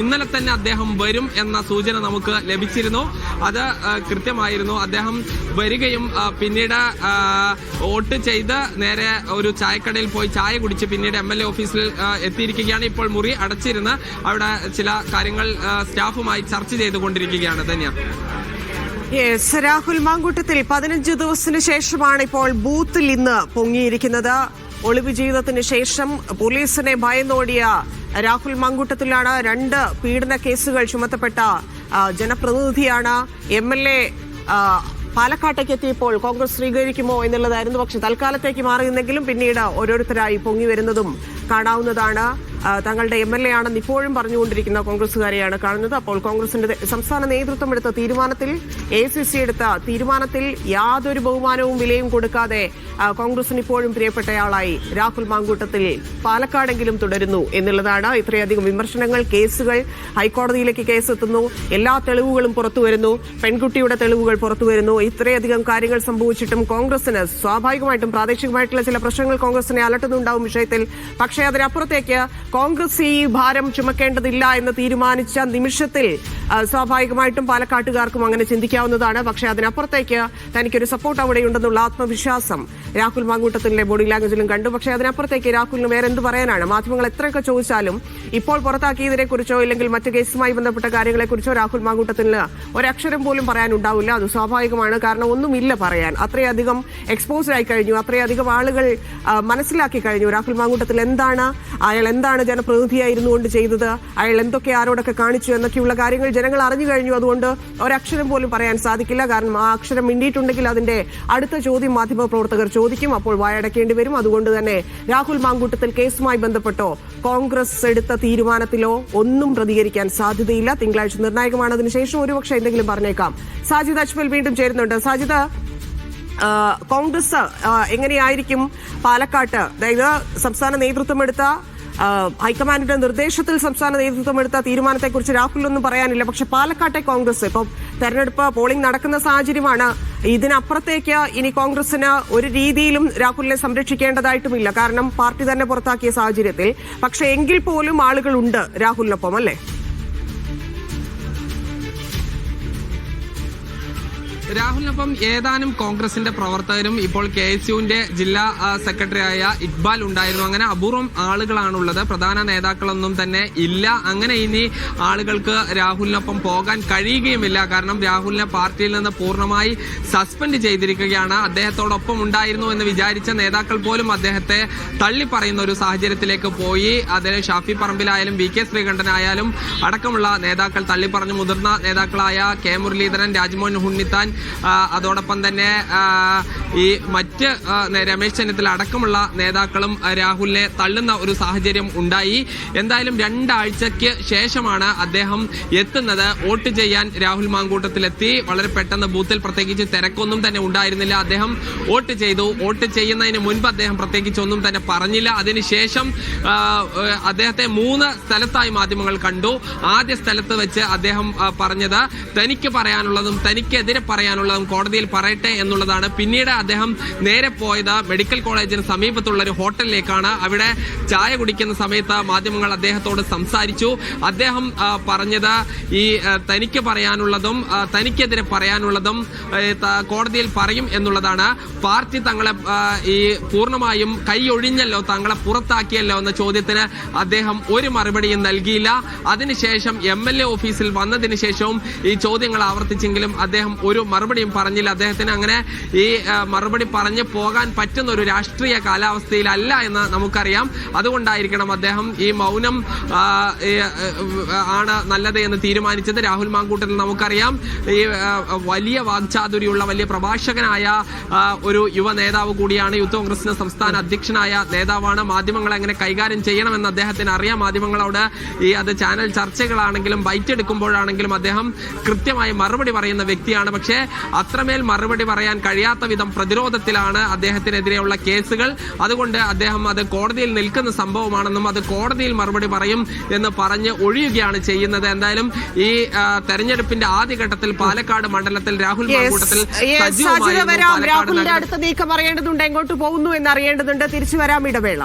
ഇന്നലെ തന്നെ അദ്ദേഹം വരും എന്ന സൂചന നമുക്ക് ലഭിച്ചിരുന്നു. അത് കൃത്യമായിരുന്നു. അദ്ദേഹം വരികയും പിന്നീട് വോട്ട് ചെയ്ത് നേരെ ഒരു ചായക്കടയിൽ പോയി ചായ കുടിച്ച് പിന്നീട് MLA ഓഫീസിൽ എത്തിയിരിക്കുകയാണ്. ഇപ്പോൾ മുറി അടച്ചിരുന്ന് അവിടെ ചില കാര്യങ്ങൾ സ്റ്റാഫുമായി ചർച്ച ചെയ്തുകൊണ്ടിരിക്കുകയാണ്. ധന്യ. രാഹുൽ മാങ്കൂട്ടത്തിൽ 15 ദിവസത്തിന് ശേഷമാണ് ഇപ്പോൾ ബൂത്തിൽ ഇന്ന് പൊങ്ങിയിരിക്കുന്നത്. ഒളിവ് ജീവിതത്തിന് ശേഷം പോലീസിനെ ഭയന്നോടിയ രാഹുൽ മാങ്കൂട്ടത്തിലാണ് 2 പീഡന കേസുകൾ ചുമത്തപ്പെട്ട ജനപ്രതിനിധിയാണ്. MLA പാലക്കാട്ടേക്ക് എത്തിയപ്പോൾ കോൺഗ്രസ് സ്വീകരിക്കുമോ എന്നുള്ളതായിരുന്നു. പക്ഷെ തൽക്കാലത്തേക്ക് മാറിയെന്നെങ്കിലും പിന്നീട് ഓരോരുത്തരായി പൊങ്ങി വരുന്നതും കാണാവുന്നതാണ്. തങ്ങളുടെ MLA ആണെന്ന് ഇപ്പോഴും പറഞ്ഞുകൊണ്ടിരിക്കുന്ന കോൺഗ്രസുകാരെയാണ് കാണുന്നത്. അപ്പോൾ കോൺഗ്രസിന്റെ സംസ്ഥാന നേതൃത്വം എടുത്ത തീരുമാനത്തിൽ, ACC എടുത്ത തീരുമാനത്തിൽ യാതൊരു ബഹുമാനവും വിലയും കൊടുക്കാതെ കോൺഗ്രസിന് ഇപ്പോഴും പ്രിയപ്പെട്ടയാളായി രാഹുൽ മാങ്കൂട്ടത്തിൽ പാലക്കാടെങ്കിലും തുടരുന്നു എന്നുള്ളതാണ്. ഇത്രയധികം വിമർശനങ്ങൾ, കേസുകൾ, ഹൈക്കോടതിയിലേക്ക് കേസെത്തുന്നു, എല്ലാ തെളിവുകളും പുറത്തുവരുന്നു, പെൺകുട്ടിയുടെ തെളിവുകൾ പുറത്തുവരുന്നു. ഇത്രയധികം കാര്യങ്ങൾ സംഭവിച്ചിട്ടും കോൺഗ്രസിന് സ്വാഭാവികമായിട്ടും പ്രാദേശികമായിട്ടുള്ള ചില പ്രശ്നങ്ങൾ കോൺഗ്രസിനെ അലട്ടുന്നുണ്ടാവും വിഷയത്തിൽ. പക്ഷേ അതിനപ്പുറത്തേക്ക് കോൺഗ്രസ് ഈ ഭാരം ചുമക്കേണ്ടതില്ല എന്ന് തീരുമാനിച്ച നിമിഷത്തിൽ സ്വാഭാവികമായിട്ടും പാലക്കാട്ടുകാർക്കും അങ്ങനെ ചിന്തിക്കാവുന്നതാണ്. പക്ഷേ അതിനപ്പുറത്തേക്ക് തനിക്കൊരു സപ്പോർട്ട് അവിടെയുണ്ടെന്നുള്ള ആത്മവിശ്വാസം രാഹുൽ മാങ്കൂട്ടത്തിന്റെ ബോഡി ലാംഗ്വേജിലും കണ്ടു. പക്ഷേ അതിനപ്പുറത്തേക്ക് രാഹുലിന് വേറെ എന്ത് പറയാനാണ്? മാധ്യമങ്ങൾ എത്രയൊക്കെ ചോദിച്ചാലും ഇപ്പോൾ പുറത്താക്കിയതിനെ കുറിച്ചോ ഇല്ലെങ്കിൽ മറ്റു കേസുമായി ബന്ധപ്പെട്ട കാര്യങ്ങളെക്കുറിച്ചോ രാഹുൽ മാങ്കൂട്ടത്തിന് ഒരക്ഷരം പോലും പറയാനുണ്ടാവില്ല. അത് സ്വാഭാവികമാണ്. കാരണം ഒന്നുമില്ല പറയാൻ. അത്രയധികം എക്സ്പോസ്ഡ് ആയി കഴിഞ്ഞു, അത്രയധികം ആളുകൾ മനസ്സിലാക്കി കഴിഞ്ഞു രാഹുൽ മാങ്കൂട്ടത്തിൽ എന്താണ്, അയാൾ എന്താണ് ജനപ്രതിനിധിയായിരുന്നു കൊണ്ട് ചെയ്തത്, അയാൾ എന്തൊക്കെ ആരോടൊക്കെ കാണിച്ചു എന്നൊക്കെയുള്ള കാര്യങ്ങൾ ജനങ്ങൾ അറിഞ്ഞു കഴിഞ്ഞു. അതുകൊണ്ട് ഒരക്ഷരം പോലും പറയാൻ സാധിക്കില്ല. കാരണം ആ അക്ഷരം മിണ്ടിയിട്ടുണ്ടെങ്കിൽ അതിന്റെ അടുത്ത ചോദ്യം മാധ്യമ പ്രവർത്തകർ ചോദിക്കും. അപ്പോൾ വായടക്കേണ്ടി വരും. അതുകൊണ്ട് തന്നെ രാഹുൽ മാങ്കൂട്ടത്തിൽ കേസുമായി ബന്ധപ്പെട്ടോ കോൺഗ്രസ് എടുത്ത തീരുമാനത്തിലോ ഒന്നും പ്രതികരിക്കാൻ സാധ്യതയില്ല. തിങ്കളാഴ്ച നിർണായകമാണ്. അതിനുശേഷം ഒരുപക്ഷെ എന്തെങ്കിലും പറഞ്ഞേക്കാം. സാജിദ് അജ്മൽ വീണ്ടും ചേരുന്നുണ്ട്. സാജിദ്, കോൺഗ്രസ് എങ്ങനെയായിരിക്കും പാലക്കാട്ട്, അതായത് സംസ്ഥാന നേതൃത്വം എടുത്ത ഹൈക്കമാൻഡിന്റെ നിർദ്ദേശത്തിൽ സംസ്ഥാന നേതൃത്വം എടുത്ത തീരുമാനത്തെക്കുറിച്ച് രാഹുലിനൊന്നും പറയാനില്ല. പക്ഷെ പാലക്കാട്ടെ കോൺഗ്രസ് ഇപ്പം തെരഞ്ഞെടുപ്പ് പോളിംഗ് നടക്കുന്ന സാഹചര്യമാണ്. ഇതിനപ്പുറത്തേക്ക് ഇനി കോൺഗ്രസിന് ഒരു രീതിയിലും രാഹുലിനെ സംരക്ഷിക്കേണ്ടതായിട്ടുമില്ല. കാരണം പാർട്ടി തന്നെ പുറത്താക്കിയ സാഹചര്യത്തിൽ. പക്ഷെ എങ്കിൽ പോലും ആളുകളുണ്ട് രാഹുലിനൊപ്പം, അല്ലേ? രാഹുലിനൊപ്പം ഏതാനും കോൺഗ്രസിന്റെ പ്രവർത്തകരും ഇപ്പോൾ KSUവിന്റെ ജില്ലാ സെക്രട്ടറിയായ ഇക്ബാൽ ഉണ്ടായിരുന്നു. അങ്ങനെ അപൂർവം ആളുകളാണുള്ളത്. പ്രധാന നേതാക്കളൊന്നും തന്നെ ഇല്ല. അങ്ങനെ ഇനി ആളുകൾക്ക് രാഹുലിനൊപ്പം പോകാൻ കഴിയുകയുമില്ല. കാരണം രാഹുലിനെ പാർട്ടിയിൽ നിന്ന് പൂർണ്ണമായി സസ്പെൻഡ് ചെയ്തിരിക്കുകയാണ്. അദ്ദേഹത്തോടൊപ്പം ഉണ്ടായിരുന്നു എന്ന് വിചാരിച്ച നേതാക്കൾ പോലും അദ്ദേഹത്തെ തള്ളിപ്പറയുന്ന ഒരു സാഹചര്യത്തിലേക്ക് പോയി. അതിൽ ഷാഫി പറമ്പിലായാലും VK ശ്രീകണ്ഠനായാലും അടക്കമുള്ള നേതാക്കൾ തള്ളിപ്പറഞ്ഞു. മുതിർന്ന നേതാക്കളായ K മുരളീധരൻ, രാജ്മോഹൻ ഉണ്ണിത്താൻ, അതോടൊപ്പം തന്നെ ഈ മറ്റ് രമേശ് ചെന്നിത്തല അടക്കമുള്ള നേതാക്കളും രാഹുലിനെ തള്ളുന്ന ഒരു സാഹചര്യം ഉണ്ടായി. എന്തായാലും 2 ആഴ്ചയ്ക്ക് ശേഷമാണ് അദ്ദേഹം എത്തുന്നത്. വോട്ട് ചെയ്യാൻ രാഹുൽ മാങ്കൂട്ടത്തിലെത്തി. വളരെ പെട്ടെന്ന് ബൂത്തിൽ പ്രത്യേകിച്ച് തിരക്കൊന്നും തന്നെ ഉണ്ടായിരുന്നില്ല. അദ്ദേഹം വോട്ട് ചെയ്തു. വോട്ട് ചെയ്യുന്നതിന് മുൻപ് അദ്ദേഹം പ്രത്യേകിച്ച് ഒന്നും തന്നെ പറഞ്ഞില്ല. അതിനുശേഷം അദ്ദേഹത്തെ 3 സ്ഥലത്തായി മാധ്യമങ്ങൾ കണ്ടു. ആദ്യ സ്ഥലത്ത് വെച്ച് അദ്ദേഹം പറഞ്ഞത് തനിക്ക് പറയാനുള്ളതും തനിക്കെതിരെ പറയാനുള്ളതും കോടതിയിൽ പറയട്ടെ എന്നുള്ളതാണ്. പിന്നീട് അദ്ദേഹം നേരെ പോയത് മെഡിക്കൽ കോളേജിന് സമീപത്തുള്ള ഒരു ഹോട്ടലിലേക്കാണ്. അവിടെ ചായ കുടിക്കുന്ന സമയത്ത് മാധ്യമങ്ങൾ അദ്ദേഹത്തോട് സംസാരിച്ചു. അദ്ദേഹം പറഞ്ഞത് ഈ തനിക്ക് പറയാനുള്ളതും തനിക്കെതിരെ പറയാനുള്ളതും കോടതിയിൽ പറയും എന്നുള്ളതാണ്. പാർട്ടി തങ്ങളെ ഈ പൂർണ്ണമായും കൈയൊഴിഞ്ഞല്ലോ, തങ്ങളെ പുറത്താക്കിയല്ലോ എന്ന ചോദ്യത്തിന് അദ്ദേഹം ഒരു മറുപടിയും നൽകിയില്ല. അതിനുശേഷം MLA ഓഫീസിൽ വന്നതിന് ശേഷവും ഈ ചോദ്യങ്ങൾ ആവർത്തിച്ചെങ്കിലും അദ്ദേഹം ഒരു മറുപടിയും പറഞ്ഞില്ല. അദ്ദേഹത്തിന് അങ്ങനെ ഈ മറുപടി പറഞ്ഞു പോകാൻ പറ്റുന്ന ഒരു രാഷ്ട്രീയ കാലാവസ്ഥയിലല്ല എന്ന് നമുക്കറിയാം. അതുകൊണ്ടായിരിക്കണം അദ്ദേഹം ഈ മൗനം ആണ് നല്ലത് എന്ന് തീരുമാനിച്ചത്. രാഹുൽ മാങ്കൂട്ടത്തിൽ നമുക്കറിയാം ഈ വലിയ വാക്ചാതുര്യമുള്ള വലിയ പ്രഭാഷകനായ ഒരു യുവ നേതാവ് കൂടിയാണ്. യൂത്ത് കോൺഗ്രസിന്റെ സംസ്ഥാന അധ്യക്ഷനായ നേതാവാണ്. മാധ്യമങ്ങളെ എങ്ങനെ കൈകാര്യം ചെയ്യണമെന്ന് അദ്ദേഹത്തിന് അറിയാം. മാധ്യമങ്ങളോട് അത് ചാനൽ ചർച്ചകളാണെങ്കിലും ബൈറ്റ് എടുക്കുമ്പോഴാണെങ്കിലും അദ്ദേഹം കൃത്യമായി മറുപടി പറയുന്ന വ്യക്തിയാണ്. പക്ഷേ അത്രമേൽ മറുപടി പറയാൻ കഴിയാത്ത വിധം പ്രതിരോധത്തിലാണ് അദ്ദേഹത്തിനെതിരെയുള്ള കേസുകൾ. അതുകൊണ്ട് അദ്ദേഹം അത് കോടതിയിൽ നിൽക്കുന്ന സംഭവമാണെന്നും അത് കോടതിയിൽ മറുപടി പറയും എന്ന് പറഞ്ഞ് ഒഴിയുകയാണ് ചെയ്യുന്നത്. എന്തായാലും ഈ തെരഞ്ഞെടുപ്പിന്റെ ആദ്യഘട്ടത്തിൽ പാലക്കാട് മണ്ഡലത്തിൽ രാഹുൽ മാങ്കൂട്ടത്തിൽ രാഹുലിന്റെ അടുത്ത നീക്കം അറിയേണ്ടതുണ്ട്, എങ്ങോട്ട് പോകുന്നു എന്ന് അറിയേണ്ടതുണ്ട്. തിരിച്ചു വരാം, ഇടവേള.